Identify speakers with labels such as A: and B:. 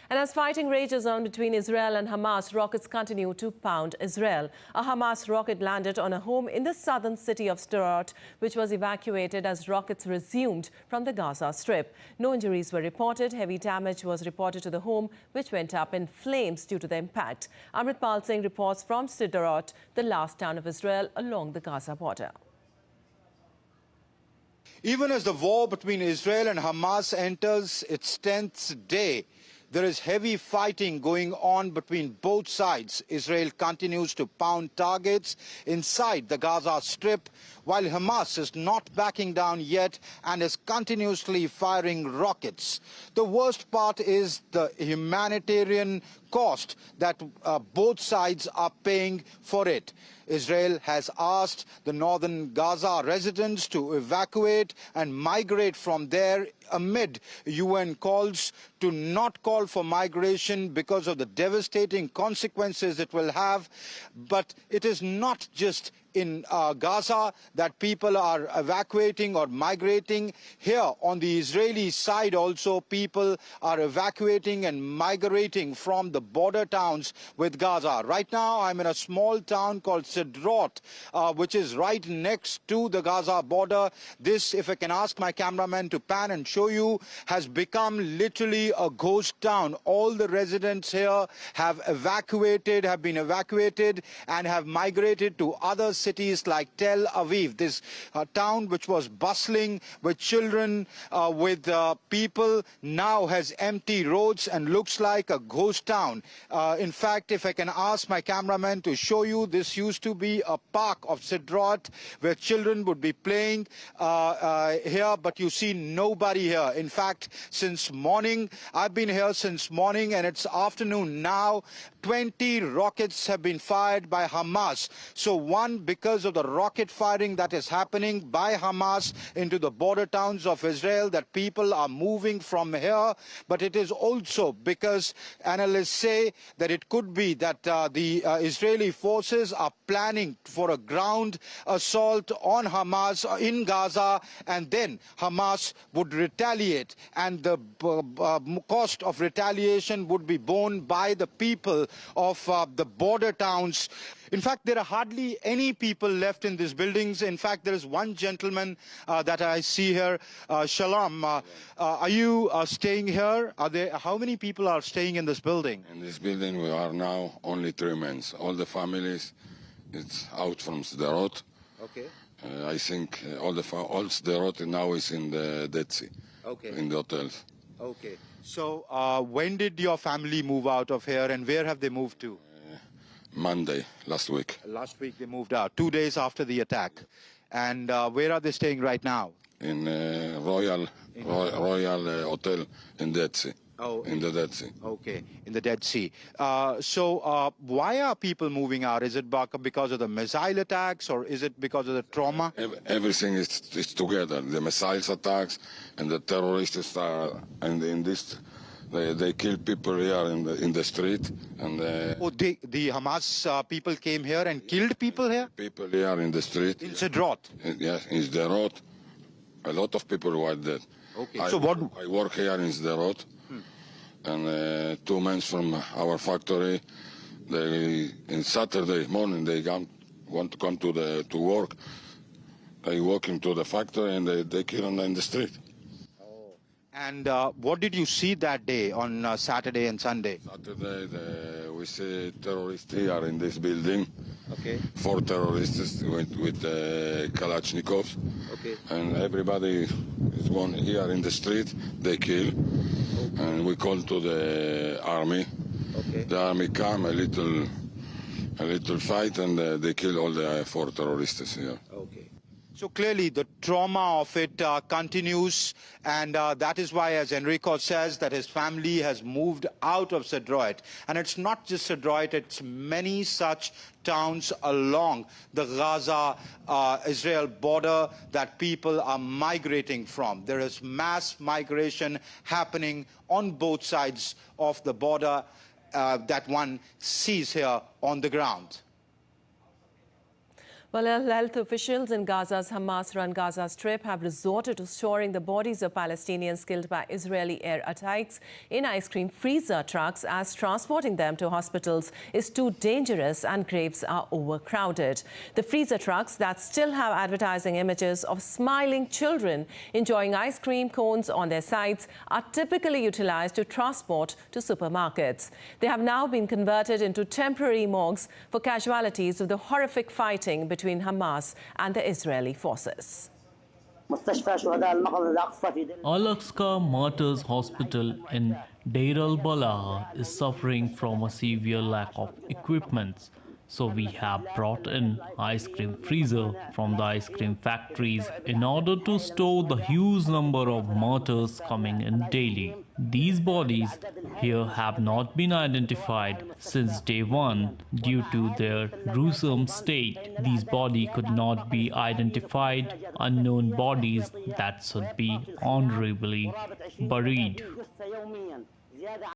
A: And as fighting rages on between Israel and Hamas, rockets continue to pound Israel. A Hamas rocket landed on a home in the southern city of Sderot, which was evacuated as rockets resumed from the Gaza Strip. No injuries were reported. Heavy damage was reported to the home, which went up in flames due to the impact. Amritpal Singh reports from Sderot, the last town of Israel along the Gaza border.
B: Even as the war between Israel and Hamas enters its 10th day, there is heavy fighting going on between both sides. Israel continues to pound targets inside the Gaza Strip, while Hamas is not backing down yet and is continuously firing rockets. The worst part is the humanitarian cost that both sides are paying for it. Israel has asked the northern Gaza residents to evacuate and migrate from there amid UN calls to not call for migration because of the devastating consequences it will have. But it is not just in Gaza that people are evacuating or migrating. Here on the Israeli side also, people are evacuating and migrating from the border towns with Gaza. Right now I'm in a small town called Sderot, which is right next to the Gaza border. This, if I can ask my cameraman to pan and show you, has become literally a ghost town. All the residents here have been evacuated and have migrated to other cities like Tel Aviv. This town which was bustling with children, with people, now has empty roads and looks like a ghost town. In fact, if I can ask my cameraman to show you, this used to be a park of Sderot where children would be playing here, but you see nobody here. In fact, since morning, I've been here since morning and it's afternoon now. 20 rockets have been fired by Hamas. So one, because of the rocket firing that is happening by Hamas into the border towns of Israel, that people are moving from here. But it is also because analysts say that it could be that the Israeli forces are planning for a ground assault on Hamas in Gaza, and then Hamas would retaliate, and the cost of retaliation would be borne by the people of the border towns. In fact, there are hardly any people left in these buildings. In fact, there is one gentleman that I see here. Shalom. Are you staying here? How many people are staying in this building?
C: In this building, we are now only 3 men. All the families, it's out from Sderot.
B: Okay.
C: I think all Sderot now is in the Dead Sea. Okay. In the hotels.
B: Okay. So when did your family move out of here, and where have they moved to?
C: Monday, last week.
B: Last week they moved out, 2 days after the attack. And where are they staying right now?
C: In Royal Hotel in Dead Sea. Oh, in the Dead Sea.
B: Okay, in the Dead Sea. So why are people moving out? Is it because of the missile attacks, or is it because of the trauma?
C: Everything is together. The missiles attacks and the terrorists are, and in this, they kill people here in the street. And
B: the Hamas people came here and killed people here?
C: People here in the street.
B: In Sderot?
C: Yes, in Sderot. A lot of people were dead.
B: Okay.
C: I work here in Sderot. And 2 men from our factory, in Saturday morning they want to come to work. They walk into the factory and they kill them in the street.
B: Oh. And what did you see that day on Saturday and Sunday?
C: Saturday we see terrorists here in this building.
B: Okay.
C: 4 terrorists with Kalashnikovs. Okay. And everybody is one here in the street. They kill. Okay. And we call to the army. Okay. The army come, a little fight, and they kill all the 4 terrorists here.
B: Okay. So clearly the trauma of it continues, and that is why, as Enrico says, that his family has moved out of Sderot. And it's not just Sderot, it's many such towns along the Gaza-Israel border that people are migrating from. There is mass migration happening on both sides of the border that one sees here on the ground.
A: Well, health officials in Gaza's Hamas-run Gaza Strip have resorted to storing the bodies of Palestinians killed by Israeli air attacks in ice cream freezer trucks, as transporting them to hospitals is too dangerous and graves are overcrowded. The freezer trucks that still have advertising images of smiling children enjoying ice cream cones on their sides are typically utilized to transport to supermarkets. They have now been converted into temporary morgues for casualties of the horrific fighting between Hamas and the Israeli forces.
D: Al-Aqsa Martyrs Hospital in Deir al-Balah is suffering from a severe lack of equipment. So we have brought in ice cream freezer from the ice cream factories in order to store the huge number of martyrs coming in daily. These bodies here have not been identified since day one due to their gruesome state. These bodies could not be identified, unknown bodies that should be honorably buried.